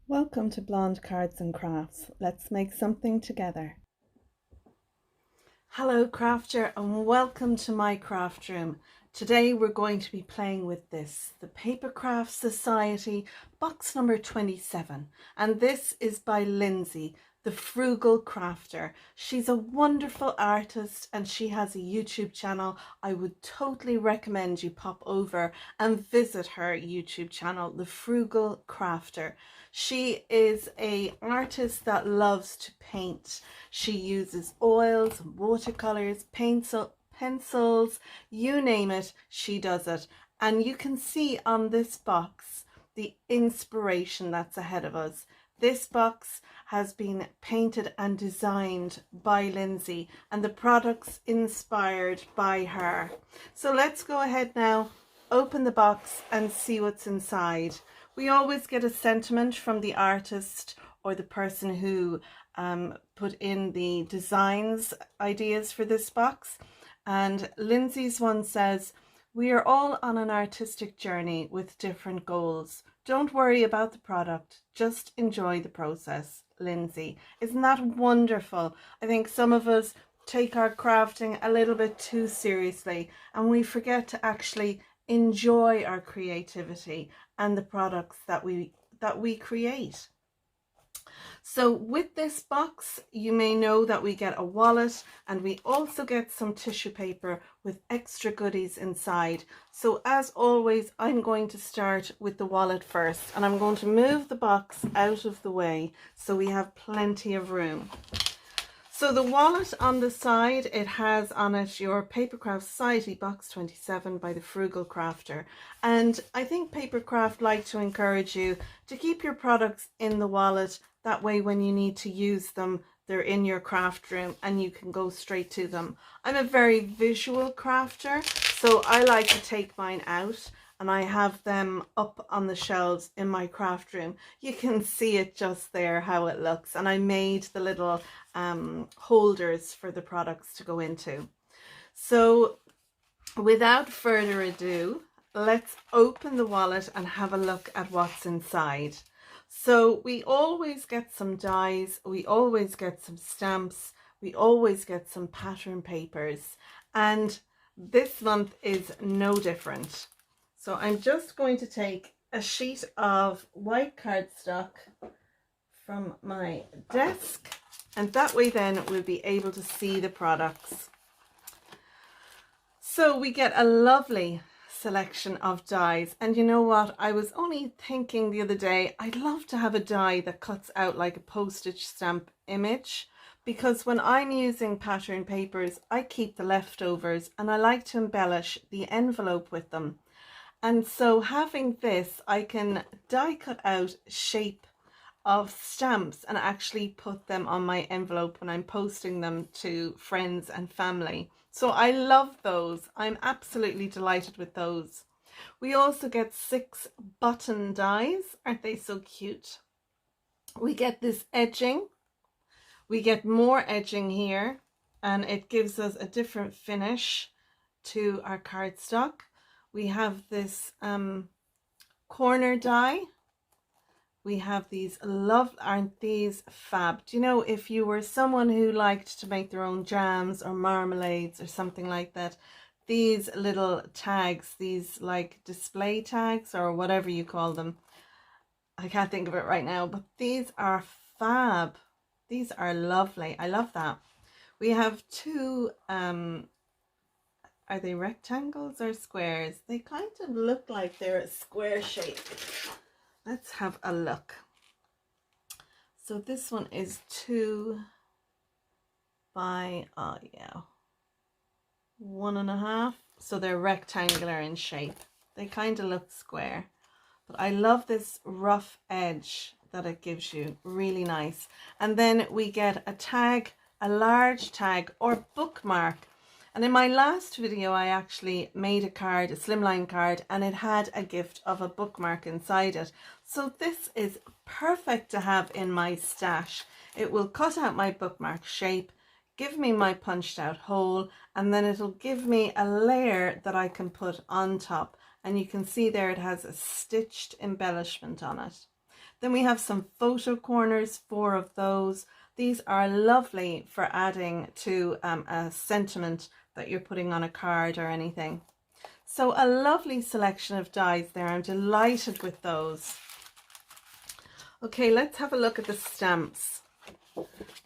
Welcome to Blonde Cards and Crafts. Let's make something together. Hello crafter and welcome to my craft room. Today we're going to be playing with this, the Papercraft Society box number 27, and this is by Lindsay, the Frugal Crafter. She's a wonderful artist and she has a YouTube channel. I would totally recommend you pop over and visit her YouTube channel, the Frugal Crafter. She is an artist that loves to paint. She uses oils, watercolors, pencils, you name it, she does it. And you can see on this box the inspiration that's ahead of us. This box has been painted and designed by Lindsay and the products inspired by her. So let's go ahead now, open the box and see what's inside. We always get a sentiment from the artist or the person who put in the designs ideas for this box. And Lindsay's one says, "We are all on an artistic journey with different goals. Don't worry about the product, just enjoy the process." Lindsay, isn't that wonderful? I think some of us take our crafting a little bit too seriously and we forget to actually enjoy our creativity and the products that we create. So with this box, you may know that we get a wallet and we also get some tissue paper with extra goodies inside. So as always, I'm going to start with the wallet first and I'm going to move the box out of the way so we have plenty of room. So the wallet on the side, it has on it your Papercraft Society box 27 by the Frugal Crafter. And I think Papercraft like to encourage you to keep your products in the wallet. That way when you need to use them, they're in your craft room and you can go straight to them. I'm a very visual crafter, so I like to take mine out and I have them up on the shelves in my craft room. You can see it just there how it looks, and I made the little holders for the products to go into. So without further ado, let's open the wallet and have a look at what's inside. So we always get some dies, we always get some stamps, we always get some pattern papers, and this month is no different. So I'm just going to take a sheet of white cardstock from my desk, and that way then we'll be able to see the products. So we get a lovely selection of dies, and you know what, I was only thinking the other day, I'd love to have a die that cuts out like a postage stamp image, because when I'm using pattern papers I keep the leftovers and I like to embellish the envelope with them. And so having this, I can die cut out shape of stamps and actually put them on my envelope when I'm posting them to friends and family. So I love those. I'm absolutely delighted with those. We also get 6 button dies. Aren't they so cute? We get this edging. We get more edging here, and it gives us a different finish to our cardstock. We have this corner die. We have these aren't these fab? Do you know, if you were someone who liked to make their own jams or marmalades or something like that, these little tags, these like display tags or whatever you call them, I can't think of it right now, but these are fab. These are lovely. I love that. We have 2 are they rectangles or squares? They kind of look like they're a square shape. Let's have a look. So this one is 2 by, oh yeah, 1.5. So they're rectangular in shape. They kind of look square. But I love this rough edge that it gives you. Really nice. And then we get a tag, a large tag or bookmark. And in my last video, I actually made a card, a slimline card, and it had a gift of a bookmark inside it. So this is perfect to have in my stash. It will cut out my bookmark shape, give me my punched out hole, and then it'll give me a layer that I can put on top. And you can see there it has a stitched embellishment on it. Then we have some photo corners, 4 of those. These are lovely for adding to a sentiment that you're putting on a card or anything. So a lovely selection of dies there. I'm delighted with those. Okay, let's have a look at the stamps.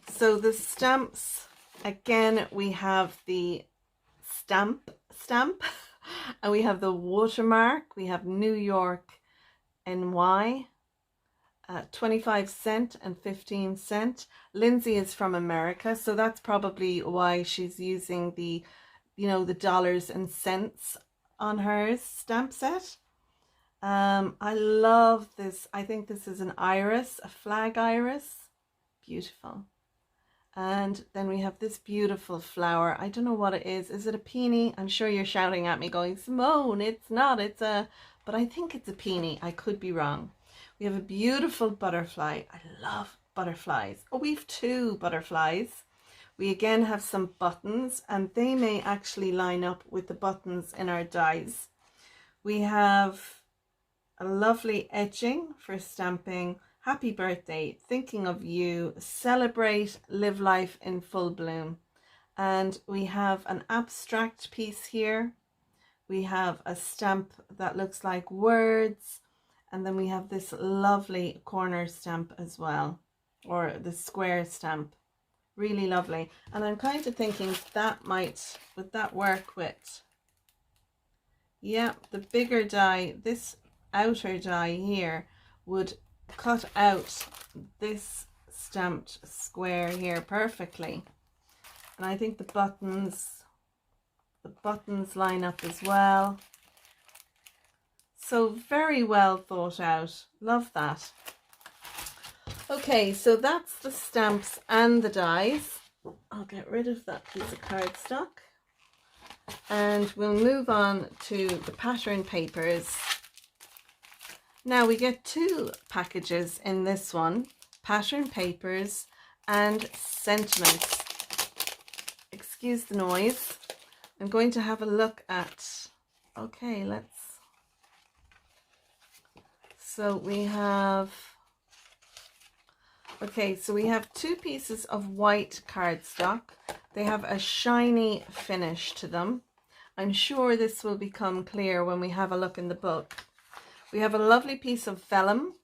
So the stamps, again, we have the stamp, and we have the watermark. We have New York, NY, 25 cent and 15 cent. Lindsay is from America, so that's probably why she's using the, you know, the dollars and cents on her stamp set. I love this. I think this is an iris, a flag iris. Beautiful. And then we have this beautiful flower. I don't know what it is. Is it a peony? I'm sure you're shouting at me going, Simone, it's not. It's a, but I think it's a peony. I could be wrong. We have a beautiful butterfly. I love butterflies. Oh, we've 2 butterflies. We again have some buttons, and they may actually line up with the buttons in our dies. We have a lovely etching for stamping. Happy birthday, thinking of you, celebrate, live life in full bloom. And we have an abstract piece here. We have a stamp that looks like words. And then we have this lovely corner stamp as well, or the square stamp. Really lovely. And I'm kind of thinking that might, would that work with, yeah, the bigger die, this outer die here would cut out this stamped square here perfectly. And I think the buttons line up as well. So very well thought out. Love that. Okay, so that's the stamps and the dies. I'll get rid of that piece of cardstock. And we'll move on to the pattern papers. Now we get 2 packages in this one, pattern papers and sentiments. Excuse the noise. I'm going to have a look at, okay, so we have, okay, so we have 2 pieces of white cardstock. They have a shiny finish to them. I'm sure this will become clear when we have a look in the book. We have a lovely piece of vellum,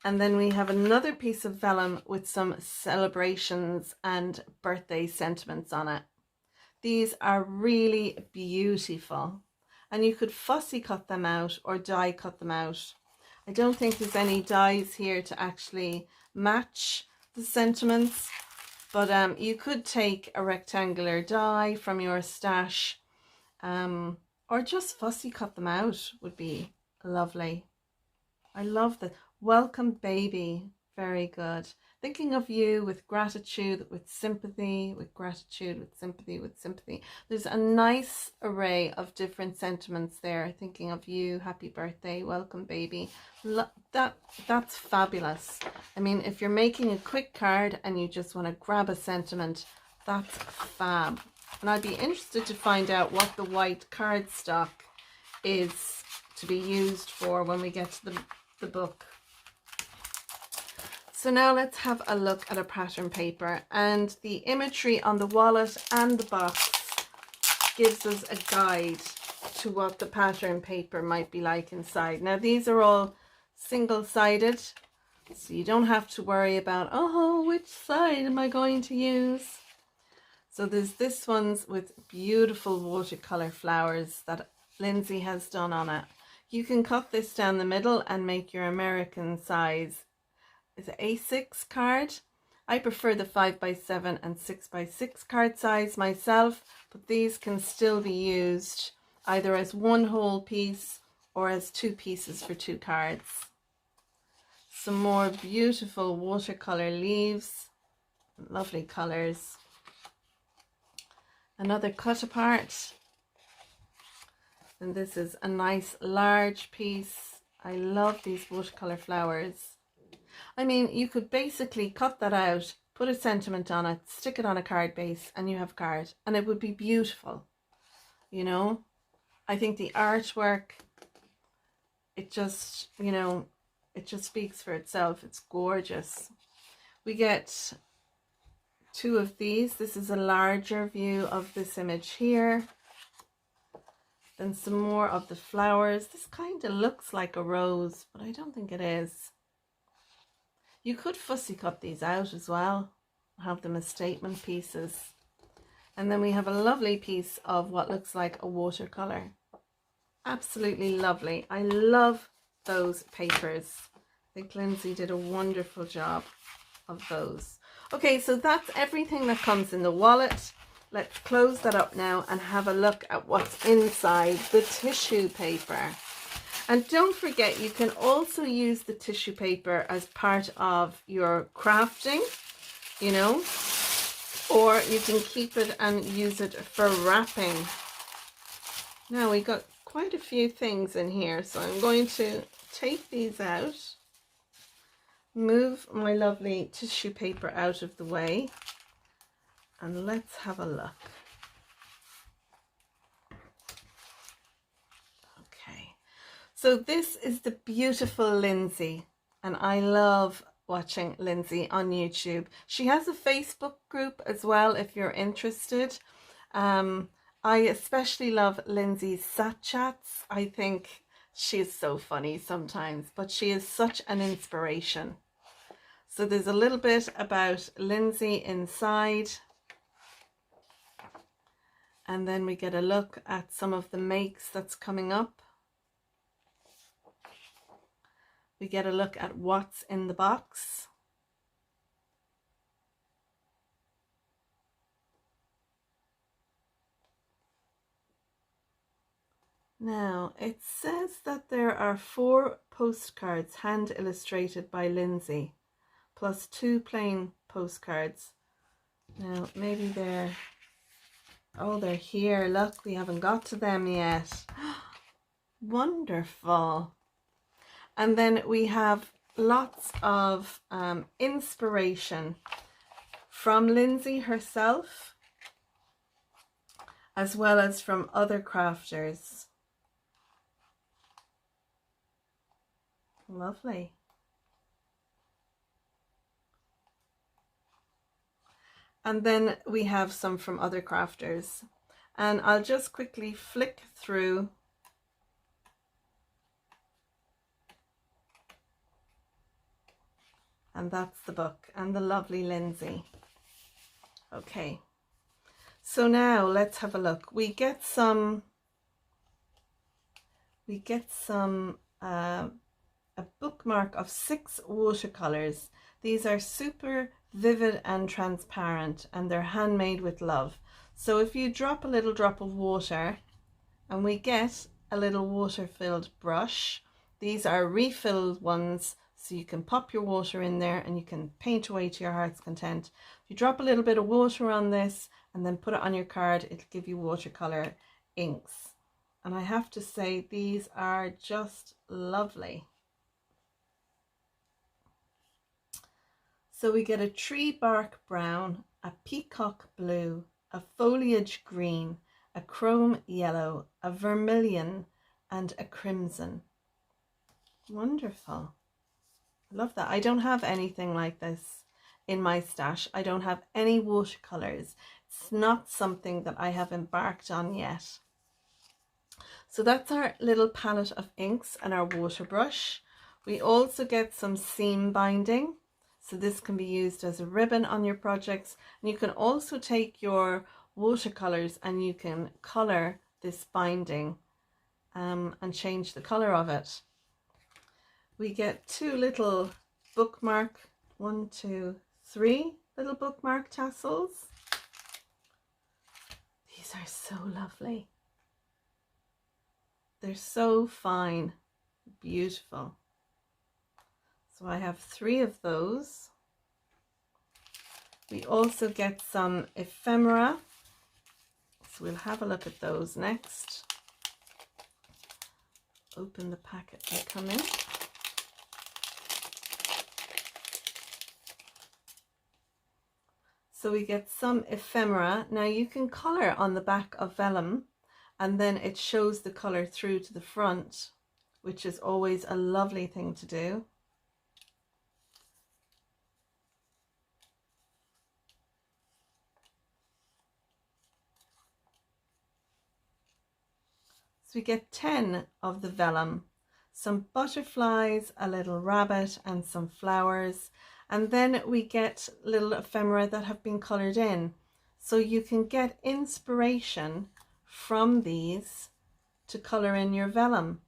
and then we have another piece of vellum with some celebrations and birthday sentiments on it. These are really beautiful, and you could fussy cut them out or die cut them out. I don't think there's any dies here to actually match the sentiments, but you could take a rectangular die from your stash, or just fussy cut them out would be lovely. I love the welcome baby. Very good. Thinking of you with gratitude, with sympathy, with gratitude, with sympathy, with sympathy. There's a nice array of different sentiments there. Thinking of you, happy birthday, welcome baby. That's fabulous. I mean, if you're making a quick card and you just want to grab a sentiment, that's fab. And I'd be interested to find out what the white cardstock is to be used for when we get to the book. So now let's have a look at a pattern paper, and the imagery on the wallet and the box gives us a guide to what the pattern paper might be like inside. Now these are all single-sided, so you don't have to worry about, oh, which side am I going to use? So there's this one's with beautiful watercolor flowers that Lindsay has done on it. You can cut this down the middle and make your American size. It's an A6 card. I prefer the 5x7 and 6x6 card size myself, but these can still be used either as one whole piece or as 2 pieces for 2 cards. Some more beautiful watercolor leaves, lovely colors. Another cut apart, and this is a nice large piece. I love these watercolor flowers. I mean, you could basically cut that out, put a sentiment on it, stick it on a card base, and you have a card, and it would be beautiful. You know, I think the artwork, it just, you know, It just speaks for itself. It's gorgeous. We get 2 of these. This is a larger view of this image here. Then some more of the flowers. This kind of looks like a rose, but I don't think it is. You could fussy cut these out as well, have them as statement pieces. And then we have a lovely piece of what looks like a watercolor. Absolutely lovely. I love those papers. I think Lindsay did a wonderful job of those. Okay, so that's everything that comes in the wallet. Let's close that up now and have a look at what's inside the tissue paper. And don't forget, you can also use the tissue paper as part of your crafting, you know, or you can keep it and use it for wrapping. Now we got quite a few things in here, so I'm going to take these out, move my lovely tissue paper out of the way, and let's have a look. Okay, so this is the beautiful Lindsay, and I love watching Lindsay on YouTube. She has a Facebook group as well if you're interested. I especially love Lindsay's Sat Chats. I think she's so funny sometimes, but she is such an inspiration. So there's a little bit about Lindsay inside. And then we get a look at some of the makes that's coming up. We get a look at what's in the box. Now, it says that there are 4 postcards hand illustrated by Lindsay, plus 2 plain postcards. Now, maybe they're... Oh, they're here. Look, we haven't got to them yet. Wonderful. And then we have lots of inspiration from Lindsay herself, as well as from other crafters. Lovely. And then we have some from other crafters. And I'll just quickly flick through. And that's the book and the lovely Lindsay. Okay. So now let's have a look. We get some a bookmark of 6 watercolors. These are super vivid and transparent, and they're handmade with love. So if you drop a little drop of water, and we get a little water-filled brush. These are refilled ones, so you can pop your water in there and you can paint away to your heart's content. If you drop a little bit of water on this and then put it on your card, it'll give you watercolor inks. And I have to say, these are just lovely. So we get a tree bark brown, a peacock blue, a foliage green, a chrome yellow, a vermilion, and a crimson. Wonderful. I love that. I don't have anything like this in my stash. I don't have any watercolors. It's not something that I have embarked on yet. So that's our little palette of inks and our water brush. We also get some seam binding. So this can be used as a ribbon on your projects. And you can also take your watercolors and you can color this binding and change the color of it. We get 2 little bookmark, 1, 2, 3 little bookmark tassels. These are so lovely. They're so fine, beautiful. So I have 3 of those. We also get some ephemera. So we'll have a look at those next. Open the packet they come in. So we get some ephemera. Now you can colour on the back of vellum and then it shows the colour through to the front, which is always a lovely thing to do. So we get 10 of the vellum, some butterflies, a little rabbit and some flowers, and then we get little ephemera that have been coloured in. So you can get inspiration from these to colour in your vellum.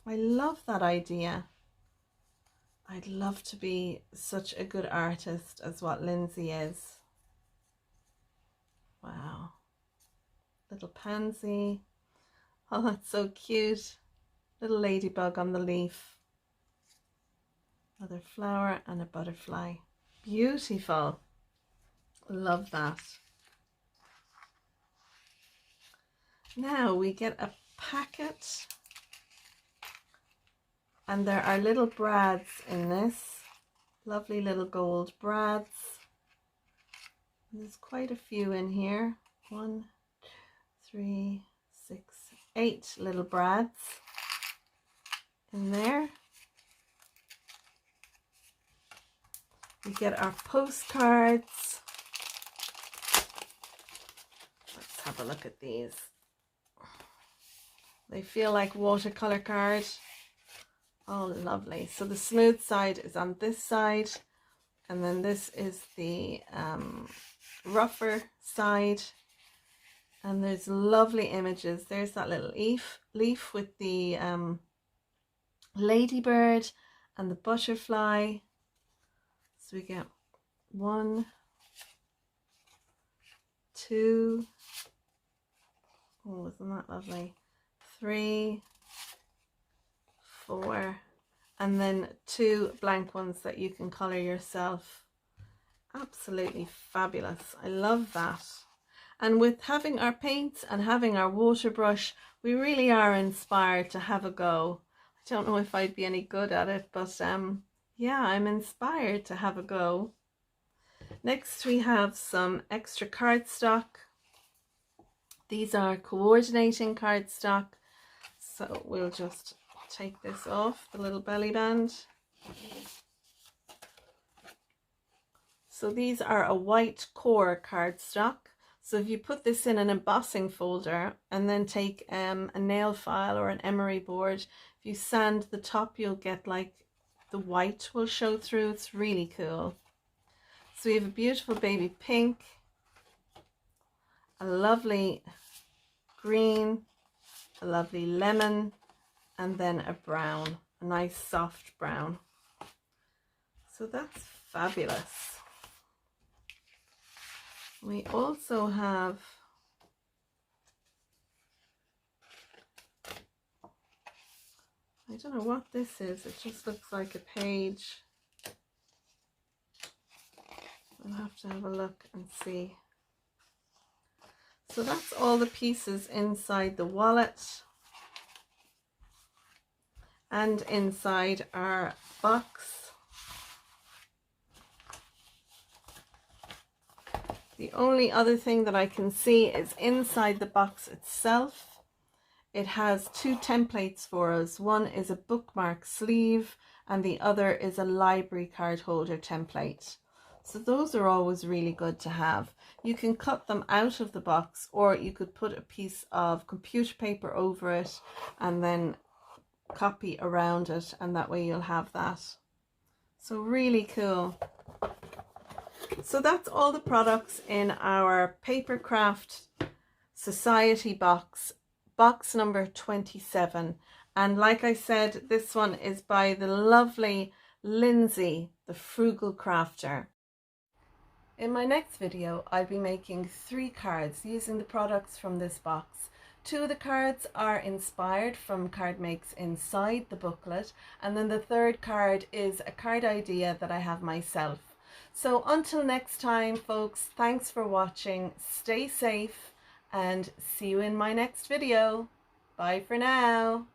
I love that idea. I'd love to be such a good artist as what Lindsay is. Wow. Little pansy. Oh, that's so cute. Little ladybug on the leaf. Another flower and a butterfly. Beautiful. Love that. Now we get a packet, and there are little brads in this. Lovely little gold brads. There's quite a few in here. 1, 2, 3, 6, 8 little brads in there. We get our postcards. Let's have a look at these. They feel like watercolor card. Oh, lovely. So the smooth side is on this side, and then this is the rougher side, and there's lovely images. There's that little leaf with the ladybird and the butterfly. So we get 1, 2, oh, isn't that lovely, 3, 4, and then 2 blank ones that you can colour yourself. Absolutely fabulous. I love that. And with having our paints and having our water brush, we really are inspired to have a go. I don't know if I'd be any good at it, but yeah, I'm inspired to have a go. Next we have some extra cardstock. These are coordinating cardstock, so we'll just take this off the little belly band. So these are a white core cardstock. So if you put this in an embossing folder and then take a nail file or an emery board, if you sand the top, you'll get like the white will show through. It's really cool. So we have a beautiful baby pink, a lovely green, a lovely lemon, and then a brown, a nice soft brown. So that's fabulous. We also have I don't know what this is. It just looks like a page. I'll have to have a look and see. So that's all the pieces inside the wallet and inside our box. The only other thing that I can see is inside the box itself. It has 2 templates for us. One is a bookmark sleeve and the other is a library card holder template. So those are always really good to have. You can cut them out of the box, or you could put a piece of computer paper over it and then copy around it, and that way you'll have that. So really cool. So that's all the products in our Papercraft Society box, box number 27. And like I said, this one is by the lovely Lindsay, the Frugal Crafter. In my next video, I'll be making 3 cards using the products from this box. 2 of the cards are inspired from card makes inside the booklet, and then the 3rd card is a card idea that I have myself. So until next time, folks, thanks for watching, stay safe, and see you in my next video. Bye for now.